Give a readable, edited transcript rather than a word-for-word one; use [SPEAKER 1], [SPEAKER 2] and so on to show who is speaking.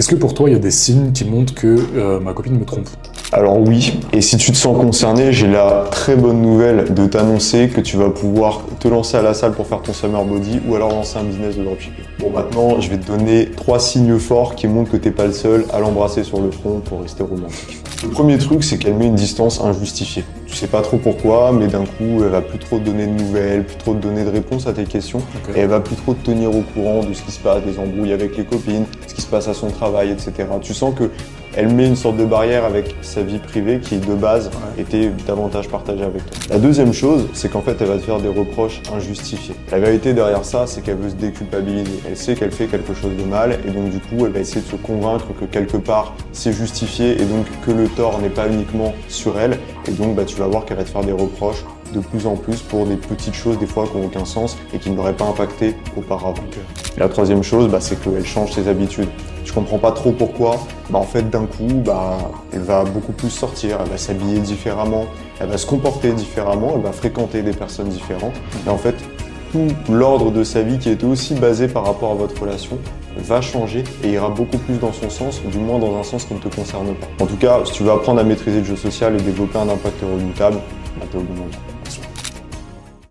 [SPEAKER 1] Est-ce que pour toi, il y a des signes qui montrent que ma copine me trompe?
[SPEAKER 2] Alors oui, et si tu te sens concerné, j'ai la très bonne nouvelle de t'annoncer que tu vas pouvoir te lancer à la salle pour faire ton summer body ou alors lancer un business de dropshipping. Bon, maintenant, je vais te donner 3 signes forts qui montrent que t'es pas le seul à l'embrasser sur le front pour rester romantique. Le premier truc, c'est qu'elle met une distance injustifiée. Tu sais pas trop pourquoi, mais d'un coup, elle va plus trop te donner de nouvelles, plus trop te donner de réponses à tes questions, et elle va plus trop te tenir au courant de ce qui se passe, des embrouilles avec les copines, ce qui se passe à son travail, etc. Tu sens que elle met une sorte de barrière avec sa vie privée qui, de base, était davantage partagée avec toi. La deuxième chose, c'est qu'en fait, elle va te faire des reproches injustifiés. La vérité derrière ça, c'est qu'elle veut se déculpabiliser. Elle sait qu'elle fait quelque chose de mal et donc du coup, elle va essayer de se convaincre que quelque part, c'est justifié et donc que le tort n'est pas uniquement sur elle. Et donc, tu vas voir qu'elle va te faire des reproches de plus en plus pour des petites choses des fois qui n'ont aucun sens et qui ne l'auraient pas impacté auparavant. La troisième chose, c'est qu'elle change ses habitudes. Je comprends pas trop pourquoi. En fait, d'un coup, elle va beaucoup plus sortir, elle va s'habiller différemment, elle va se comporter différemment, elle va fréquenter des personnes différentes. Et en fait, tout l'ordre de sa vie qui était aussi basé par rapport à votre relation va changer et ira beaucoup plus dans son sens, du moins dans un sens qui ne te concerne pas. En tout cas, si tu veux apprendre à maîtriser le jeu social et développer un impact redoutable, t'es au bon endroit.